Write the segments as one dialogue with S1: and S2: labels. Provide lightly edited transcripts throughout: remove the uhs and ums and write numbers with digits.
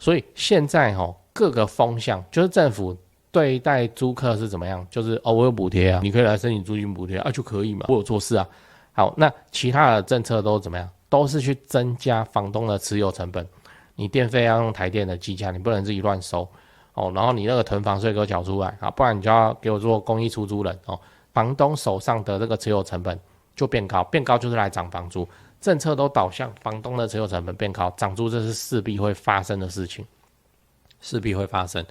S1: 所以现在各个风向就是政府对待租客是怎么样，就是我有补贴啊，你可以来申请租金补贴啊，就可以嘛，我有做事啊。好，那其他的政策都怎么样？都是去增加房东的持有成本。你电费要用台电的计价，你不能自己乱收然后你那个囤房税给我缴出来啊，不然你就要给我做公益出租人房东手上的这个持有成本就变高，变高就是来涨房租。政策都导向房东的持有成本变高，涨租这是势必会发生的事情，势必会发生，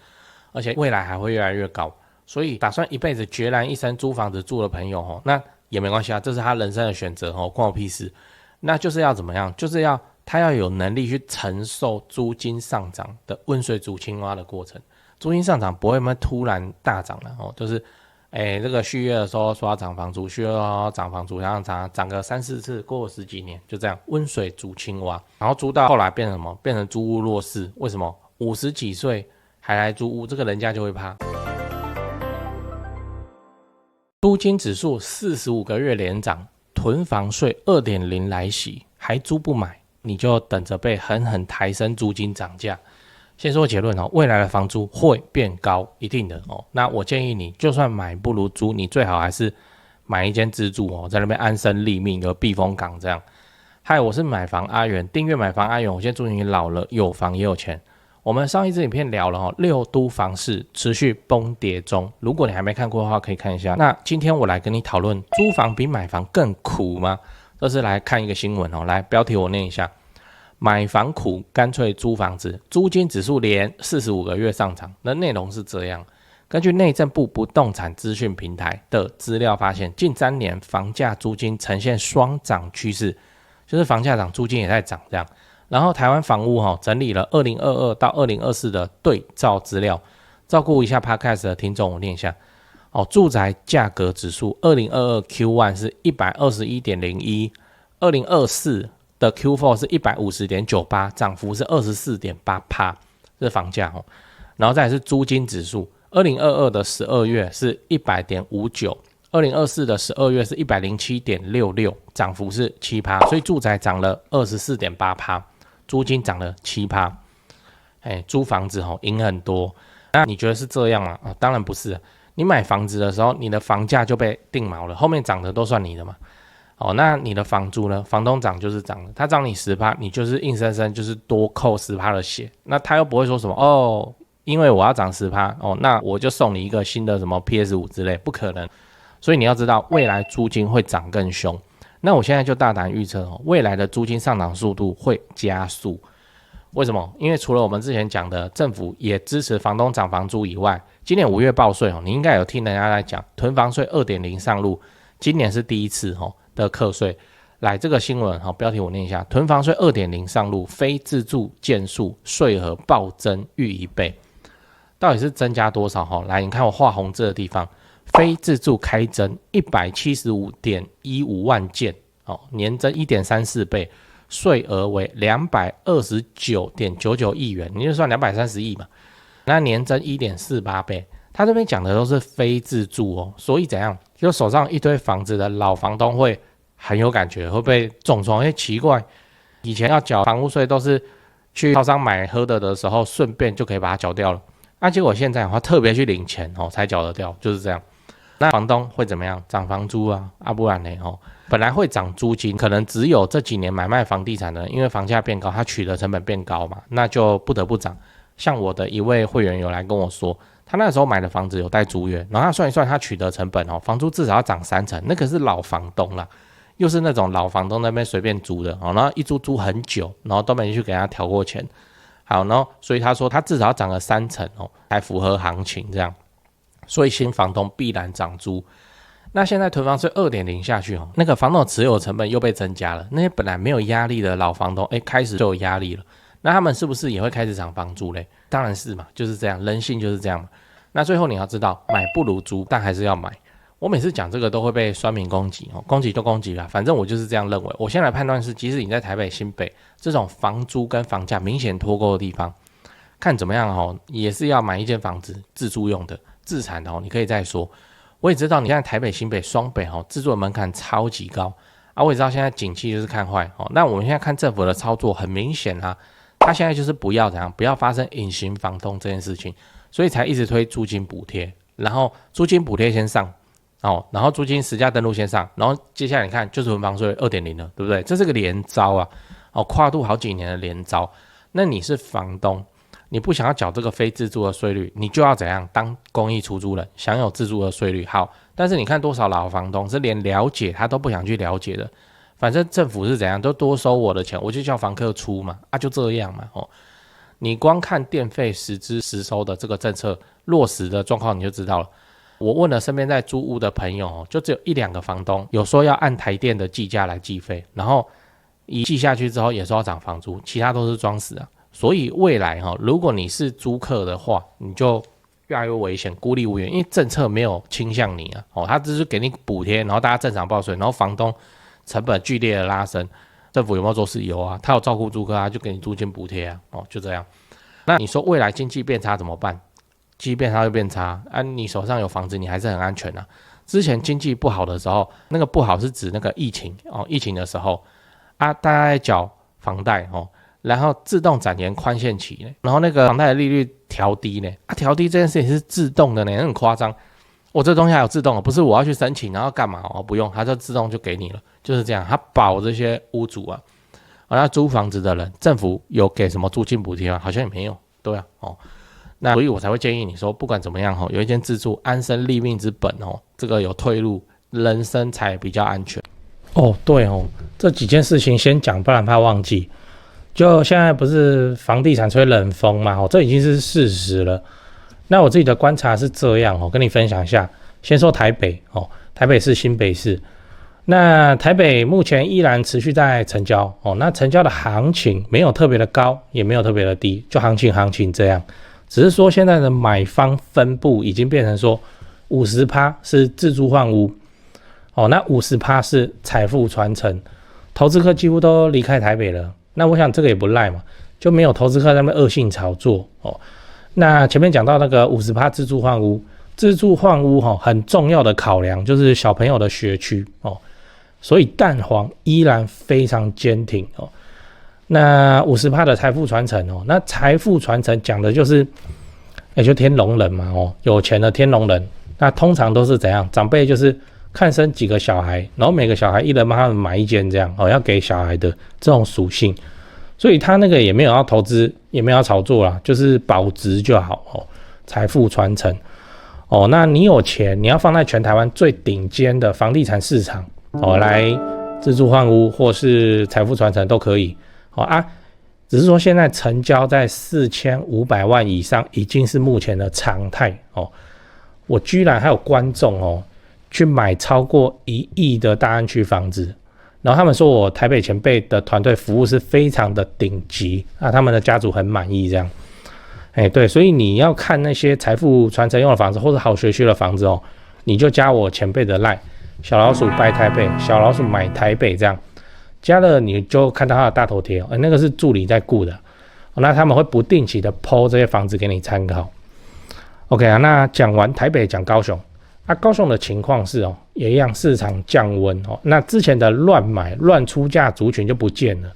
S1: 而且未来还会越来越高。所以打算一辈子决然一生租房子住的朋友那也没关系啊，这是他人生的选择关我屁事。那就是要怎么样？就是他要有能力去承受租金上涨的温水煮青蛙的过程。租金上涨不会突然大涨了就是这个续约的时候说要涨房租，续约要涨房租，然后涨个3-4次，过了10几年，就这样温水煮青蛙，然后租到后来变成什么？变成租屋弱势。为什么50几岁还来租屋？这个人家就会怕。租金指数45个月连涨，囤房税 2.0 来袭，还租不买，你就等着被狠狠抬升租金涨价。先说结论未来的房租会变高，一定的那我建议你，就算买不如租，你最好还是买一间自住在那边安身立命，有避风港这样。嗨，我是买房阿元，订阅买房阿元，我现在祝你老了有房也有钱。我们上一支影片聊了6都房市持续崩跌中，如果你还没看过的话，可以看一下。那今天我来跟你讨论，租房比买房更苦吗？这是来看一个新闻来，标题我念一下。买房苦，干脆租房子，租金指数连45个月上涨。那内容是这样：根据内政部不动产资讯平台的资料发现，近3年房价租金呈现双涨趋势，就是房价涨，租金也在涨这样。然后台湾房屋整理了2022到2024的对照资料，照顾一下 Podcast 的听众，我念一下住宅价格指数2022 Q1 是 121.01， 2024的 Q4 是 150.98， 涨幅是 24.8%， 这是房价然后再来是租金指数，2022的12月是 100.59， 2024的12月是 107.66， 涨幅是 7%， 所以住宅涨了 24.8%， 租金涨了 7%。租房子赢很多。那你觉得是这样吗？当然不是。你买房子的时候，你的房价就被定锚了，后面涨的都算你的嘛。那你的房租呢？房东涨就是涨了，他涨你 10%， 你就是硬生生就是多扣 10% 的血。那他又不会说什么因为我要涨 10%，那我就送你一个新的什么 PS5 之类，不可能。所以你要知道，未来租金会涨更凶。那我现在就大胆预测未来的租金上涨速度会加速。为什么？因为除了我们之前讲的政府也支持房东涨房租以外，今年5月报税你应该有听人家在讲囤房税 2.0 上路，今年是第一次的课税。来，这个新闻标题我念一下：囤房税 2.0 上路，非自住件数税额暴增逾1倍。到底是增加多少来，你看我画红字的地方，非自住开征 175.15 万件年增 1.34 倍，税额为 229.99 亿元，你就算230亿嘛，那年增 1.48 倍。他这边讲的都是非自住所以怎样？就手上一堆房子的老房东会很有感觉，会被重创。奇怪，以前要缴房屋税都是去超商买喝的时候，顺便就可以把它缴掉了。结果现在他特别去领钱才缴得掉，就是这样。那房东会怎么样？涨房租不然呢本来会涨租金，可能只有这几年买卖房地产的人，因为房价变高，他取得成本变高嘛，那就不得不涨。像我的一位会员有来跟我说，他那时候买的房子有带租约，然后他算一算，他取得成本房租至少要涨3成，那可是老房东啦，又是那种老房东那边随便租的然后一租很久，然后都没去给他调过钱。好，然后所以他说他至少要涨了3成才符合行情这样，所以新房东必然涨租。那现在囤房税 2.0 下去那个房东的持有成本又被增加了，那些本来没有压力的老房东开始就有压力了，那他们是不是也会开始涨房租嘞？当然是嘛，就是这样，人性就是这样嘛。那最后你要知道，买不如租，但还是要买。我每次讲这个都会被酸民攻击攻击就攻击啦，反正我就是这样认为。我现在来判断是，即使你在台北、新北这种房租跟房价明显脱钩的地方，看怎么样也是要买一间房子自住用的，自产的你可以再说。我也知道你现在台北、新北、双北自住的门槛超级高我也知道现在景气就是看坏那我们现在看政府的操作，很明显他他现在就是不要怎样，不要发生隐形房东这件事情，所以才一直推租金补贴，然后租金补贴先上然后租金实价登录先上，然后接下来你看就是囤房税 2.0 了，对不对？这是个连招啊，跨度好几年的连招。那你是房东，你不想要缴这个非自住的税率，你就要怎样？当公益出租人，享有自住的税率。好，但是你看多少老房东是连了解他都不想去了解的，反正政府是怎样，都多收我的钱，我就叫房客出嘛，就这样嘛。你光看电费实支实收的这个政策落实的状况，你就知道了。我问了身边在租屋的朋友，就只有1-2个房东有说要按台电的计价来计费，然后一记下去之后也说要涨房租，其他都是装死啊。所以未来如果你是租客的话，你就越来越危险，孤立无援，因为政策没有倾向你啊。他只是给你补贴，然后大家正常报税，然后房东成本剧烈的拉升，政府有没有做事？有啊，他有照顾租客啊，就给你租金补贴啊，就这样。那你说未来经济变差怎么办？经济变差就变差你手上有房子，你还是很安全啊。之前经济不好的时候，那个不好是指那个疫情疫情的时候大家在缴房贷然后自动展延宽限期然后那个房贷的利率调低调低这件事情是自动的很夸张。我这东西还有自动不是我要去申请然后干嘛不用，它就自动就给你了，就是这样。它保这些屋主那租房子的人，政府有给什么租金补贴吗？好像也没有，对啊那所以我才会建议你说，不管怎么样有一间自住安身立命之本这个有退路，人生才比较安全。对这几件事情先讲，不然怕忘记。就现在不是房地产吹冷风嘛这已经是事实了。那我自己的观察是这样跟你分享一下。先说台北台北市、新北市。那台北目前依然持续在成交那成交的行情没有特别的高，也没有特别的低，就行情这样。只是说现在的买方分布已经变成说 50% 是自住换屋那 50% 是财富传承，投资客几乎都离开台北了。那我想这个也不赖嘛，就没有投资客在那边恶性炒作那前面讲到那个 50% 自住换屋，自住换屋很重要的考量就是小朋友的学区所以蛋黄依然非常坚挺那 50% 的财富传承那财富传承讲的就是就天龙人嘛有钱的天龙人。那通常都是怎样？长辈就是看生几个小孩，然后每个小孩一人帮他们买一间这样要给小孩的这种属性。所以他那个也没有要投资，也没有要炒作啦，就是保值就好财富传承那你有钱，你要放在全台湾最顶尖的房地产市场来自住换屋或是财富传承都可以只是说现在成交在4500万以上已经是目前的常态我居然还有观众去买超过1亿的大安区房子，然后他们说我台北前辈的团队服务是非常的顶级他们的家族很满意这样。对，所以你要看那些财富传承用的房子或者好学区的房子你就加我前辈的 LINE 小老鼠拜台北，小老鼠买台北这样。加了你就看到他的大头贴那个是助理在顾的那他们会不定期的 po 这些房子给你参考。OK 那讲完台北，讲高雄高雄的情况是也一样，市场降温那之前的乱买乱出价族群就不见了。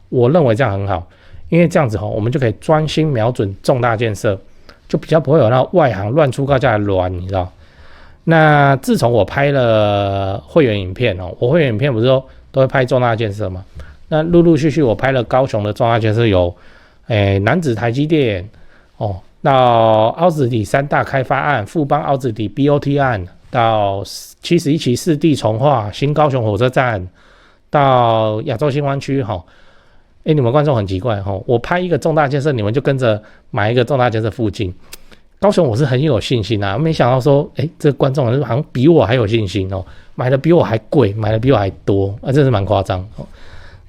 S1: 我认为这样很好，因为这样子我们就可以专心瞄准重大建设，就比较不会有那外行乱出高价的乱，你知道。那自从我拍了会员影片我会员影片不是都会拍重大建设嘛？那陆陆续续我拍了高雄的重大建设有楠梓台积电到凹子底3大开发案，富邦凹子底 BOT 案，到71期4地重划，新高雄火车站，到亚洲新湾区你们观众很奇怪我拍一个重大建设，你们就跟着买一个重大建设附近。高雄我是很有信心没想到说这个观众好像比我还有信心买的比我还贵，买的比我还多真是蛮夸张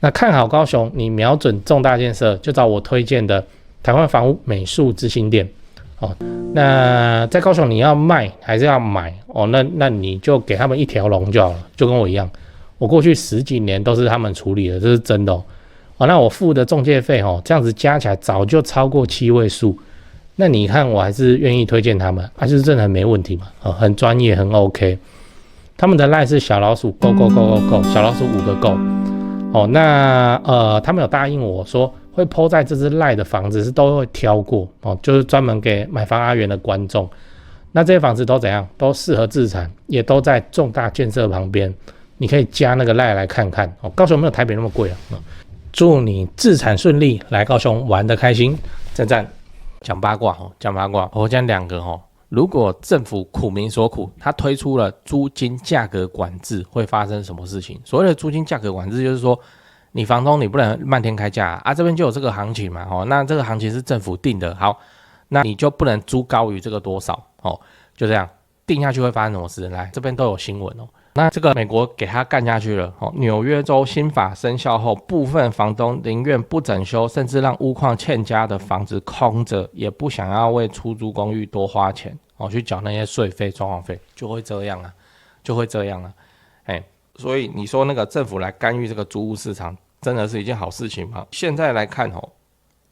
S1: 那看好高雄，你瞄准重大建设，就找我推荐的台湾房屋美术之星店那在高雄你要卖还是要买那你就给他们一条龙就好了，就跟我一样，我过去10几年都是他们处理的，这是真的那我付的中介费这样子加起来早就超过7位数。那你看我还是愿意推荐他们就是真的很没问题嘛很专业，很 OK。 他们的 LINE 是小老鼠 go， 小老鼠5个 go那他们有答应我说会 po 在这支赖的房子是都会挑过哦，就是专门给买房阿元的观众。那这些房子都怎样？都适合自产，也都在重大建设旁边，你可以加那个赖来看看哦。高雄没有台北那么贵啊。祝你自产顺利，来高雄玩得开心，赞赞。讲八卦哦，讲八卦，我讲2个哦。如果政府苦民所苦，他推出了租金价格管制，会发生什么事情？所谓的租金价格管制，就是说你房东你不能漫天开价啊，这边就有这个行情嘛，哦，那这个行情是政府定的，好，那你就不能租高于这个多少哦，就这样定下去会发生什么事？来，这边都有新闻哦。那这个美国给他干下去了哦。纽约州新法生效后，部分房东宁愿不整修，甚至让屋况欠佳的房子空着，也不想要为出租公寓多花钱哦，去缴那些税费、装潢费，就会这样啊，就会这样啊。所以你说那个政府来干预这个租屋市场，真的是一件好事情吗？现在来看哦，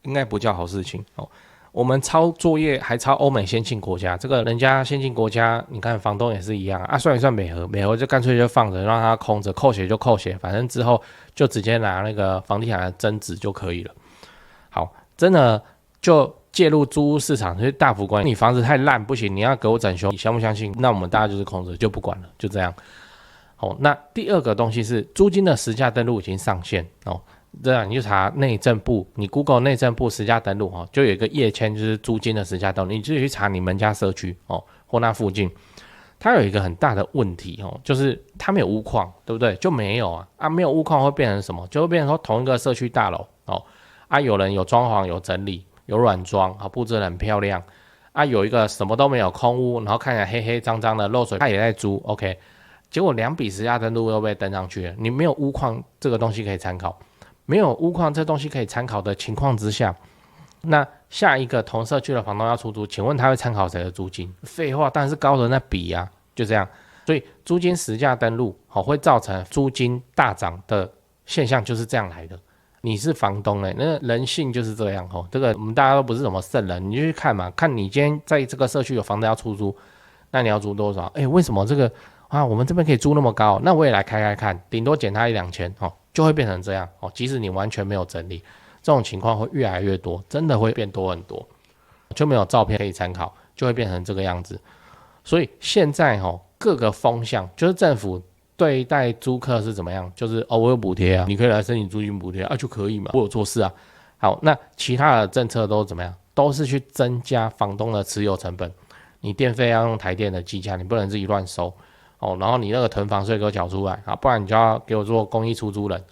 S1: 应该不叫好事情哦。我们抄作业还抄欧美先进国家，这个人家先进国家，你看房东也是一样啊，算一算美和就干脆就放着，让它空着，扣血就扣血，反正之后就直接拿那个房地产的增值就可以了。好，真的就介入租屋市场，就是大幅管理，你房子太烂不行，你要给我整修，你相不相信？那我们大家就是空着就不管了，就这样。好，那第二个东西是租金的实价登录已经上线哦。这样你就查内政部，你 Google 内政部实价登录哦，就有一个页签，就是租金的实价登录，你自己去查你们家社区哦或那附近，它有一个很大的问题哦，就是它没有屋况，对不对？就没有啊，没有屋况会变成什么？就会变成说同一个社区大楼哦啊，有人有装潢有整理有软装啊，布置得很漂亮啊，有一个什么都没有空屋，然后看起来黑黑脏脏的漏水，他也在租 OK， 结果2笔实价登录又被登上去了，你没有屋况这个东西可以参考。没有屋况这东西可以参考的情况之下，那下一个同社区的房东要出租，请问他会参考谁的租金？废话，当然是高的那笔啊，就这样。所以租金实价登录会造成租金大涨的现象，就是这样来的。你是房东那人性就是这样这个我们大家都不是什么圣人，你就去看嘛，看你今天在这个社区有房子要出租，那你要租多少？为什么这个我们这边可以租那么高？那我也来开看，顶多减他1-2千就会变成这样即使你完全没有整理，这种情况会越来越多，真的会变多很多，就没有照片可以参考，就会变成这个样子。所以现在各个风向就是政府对待租客是怎么样，就是我有补贴啊，你可以来申请租金补贴就可以嘛，我有做事啊。好，那其他的政策都怎么样？都是去增加房东的持有成本，你电费要用台电的计价，你不能自己乱收然后你那个囤房税给我缴出来不然你就要给我做公益出租人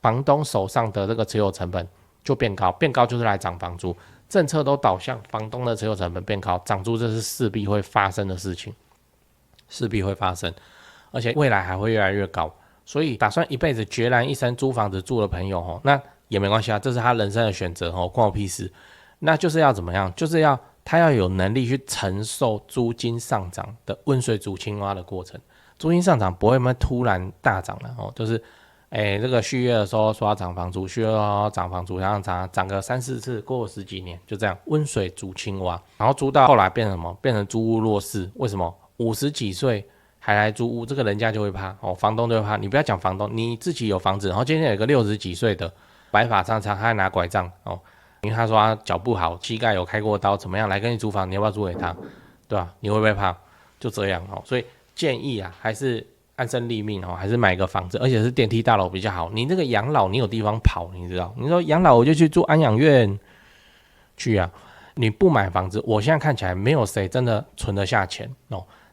S1: 房东手上的这个持有成本就变高，变高就是来涨房租，政策都导向房东的持有成本变高，涨租这是势必会发生的事情，势必会发生，而且未来还会越来越高。所以打算一辈子决然一生租房子住的朋友那也没关系啊，这是他人生的选择关我屁事。那就是要怎么样？就是要他要有能力去承受租金上涨的温水煮青蛙的过程。租金上涨不会突然大涨了就是这个续约的时候说要涨房租，续约要涨房租，然后涨个3-4次，过了10几年就这样温水煮青蛙，然后租到后来变成什么？变成租屋弱势。为什么50几岁还来租屋？这个人家就会怕房东就会怕。你不要讲房东，你自己有房子，然后今天有一个60几岁的白发苍苍，他还拿拐杖因为他说他脚不好，膝盖有开过刀，怎么样来跟你租房？你要不要租给他？对吧？你会不会怕？就这样所以建议还是安身立命还是买个房子，而且是电梯大楼比较好。你这个养老，你有地方跑，你知道？你说养老我就去住安养院去啊，你不买房子，我现在看起来没有谁真的存得下钱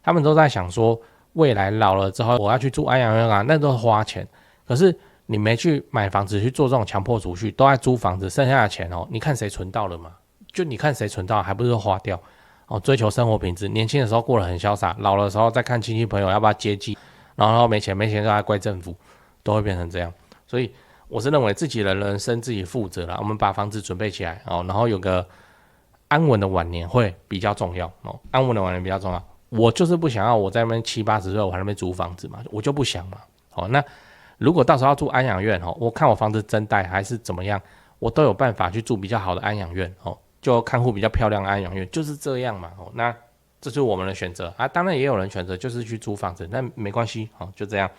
S1: 他们都在想说，未来老了之后我要去住安养院那都是花钱。可是你没去买房子去做这种强迫储蓄，都在租房子，剩下的钱你看谁存到了嘛？就你看谁存到，还不是花掉追求生活品质，年轻的时候过得很潇洒，老的时候再看亲戚朋友要不要接济，然后没钱就来怪政府，都会变成这样。所以我是认为自己的人生自己负责啦，我们把房子准备起来然后有个安稳的晚年会比较重要安稳的晚年比较重要。我就是不想要我在那边70-80岁我还在那边租房子嘛，我就不想嘛那如果到时候要住安养院我看我房子增贷还是怎么样，我都有办法去住比较好的安养院就看护比较漂亮的安养院，就是这样嘛那这就是我们的选择当然也有人选择就是去租房子，那没关系就这样，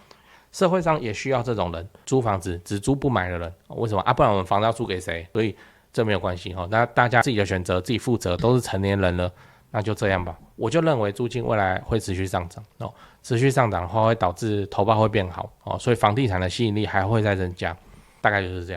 S1: 社会上也需要这种人，租房子只租不买的人。为什么啊？不然我们房子要租给谁？所以这没有关系哈，那大家自己的选择自己负责，都是成年人了，那就这样吧。我就认为租金未来会持续上涨哦，持续上涨的话会导致投报会变好哦，所以房地产的吸引力还会再增加，大概就是这样。